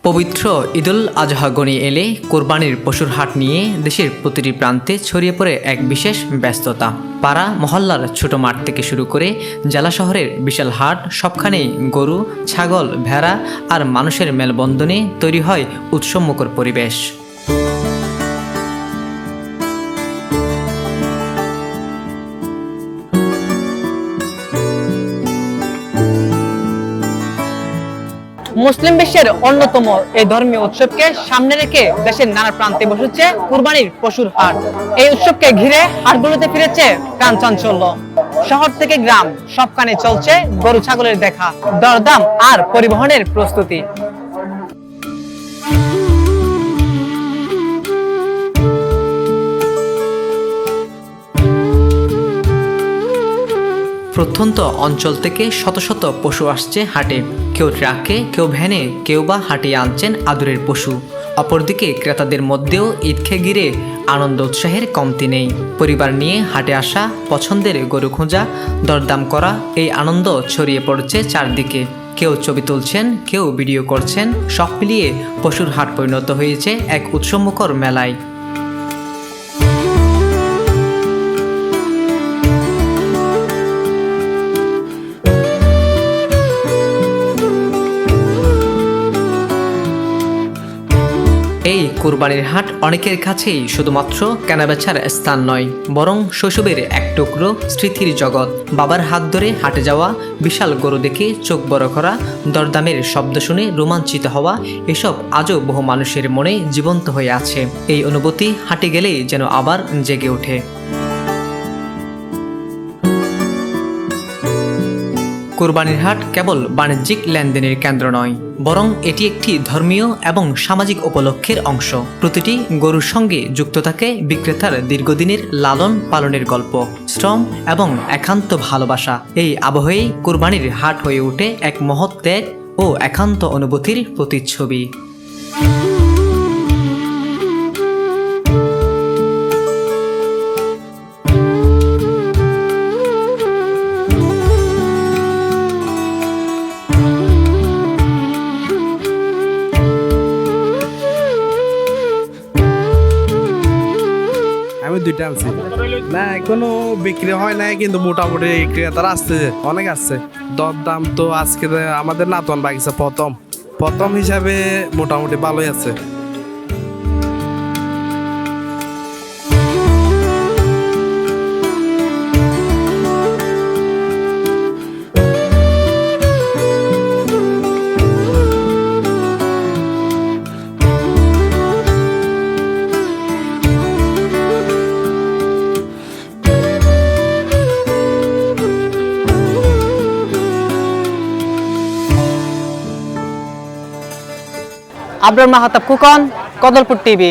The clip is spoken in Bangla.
পবিত্র ঈদুল আজহা গণিয়ে এলে কোরবানির পশুর হাট নিয়ে দেশের প্রতিটি প্রান্তে ছড়িয়ে পড়ে এক বিশেষ ব্যস্ততা। পাড়া মহল্লার ছোট মাঠ থেকে শুরু করে জেলা শহরের বিশাল হাট, সবখানেই গরু, ছাগল, ভেড়া আর মানুষের মেলবন্ধনে তৈরি হয় উৎসবমুখর পরিবেশ। মুসলিম বিশ্বের অন্যতম এই ধর্মীয় উৎসবকে সামনে রেখে দেশের নানা প্রান্তে বসেছে কুরবানির পশুর হাট। এই উৎসবকে ঘিরে হাটগুলোতে ফিরেছে প্রাণ চাঞ্চল্য। শহর থেকে গ্রাম সবখানে চলছে গরু ছাগলের দেখা, দরদাম আর পরিবহনের প্রস্তুতি। প্রত্যন্ত অঞ্চল থেকে শত শত পশু আসছে হাটে, কেউ ট্রাকে, কেউ ভ্যানে, কেউ বা হাটিয়ে আনছেন আদরের পশু। অপরদিকে ক্রেতাদের মধ্যেও ঈদকে ঘিরে আনন্দ উৎসাহের কমতি নেই। পরিবার নিয়ে হাটে আসা, পছন্দের গরু খোঁজা, দরদাম করা, এই আনন্দ ছড়িয়ে পড়ছে চারদিকে। কেউ ছবি তুলছেন, কেউ ভিডিও করছেন, সব মিলিয়ে পশুর হাট পরিণত হয়েছে এক উৎসবমুখর মেলায়। এই কুরবানির হাট অনেকের কাছেই শুধুমাত্র কেনাবেচার স্থান নয়, বরং শৈশবের এক টুকরো স্মৃতির জগৎ। বাবার হাত ধরে হাটে যাওয়া, বিশাল গরু দেখে চোখ বড় করা, দরদামের শব্দ শুনে রোমাঞ্চিত হওয়া, এসব আজও বহু মানুষের মনে জীবন্ত হয়ে আছে। এই অনুভূতি হাটে গেলেই যেন আবার জেগে ওঠে। কুরবানির হাট কেবল বাণিজ্যিক লেনদেনের কেন্দ্র নয়, বরং এটি একটি ধর্মীয় এবং সামাজিক উপলক্ষের অংশ। প্রতিটি গরুর সঙ্গে যুক্ত থাকে বিক্রেতার দীর্ঘদিনের লালন পালনের গল্প, শ্রম এবং একান্ত ভালোবাসা। এই আবহেই কুরবানির হাট হয়ে ওঠে এক মহৎ ত্যাগ ও একান্ত অনুভূতির প্রতিচ্ছবি। আমি দুইটা আনছি না, এখনো বিক্রি হয় নাই, কিন্তু মোটামুটি ক্রেতারা আসছে, অনেক আসছে। দরদাম তো আজকে আমাদের নাতন বাগিচা প্রথম হিসাবে মোটামুটি ভালোই আছে। আবরার মাহাতাব কুকন, কদলপুর টিভি।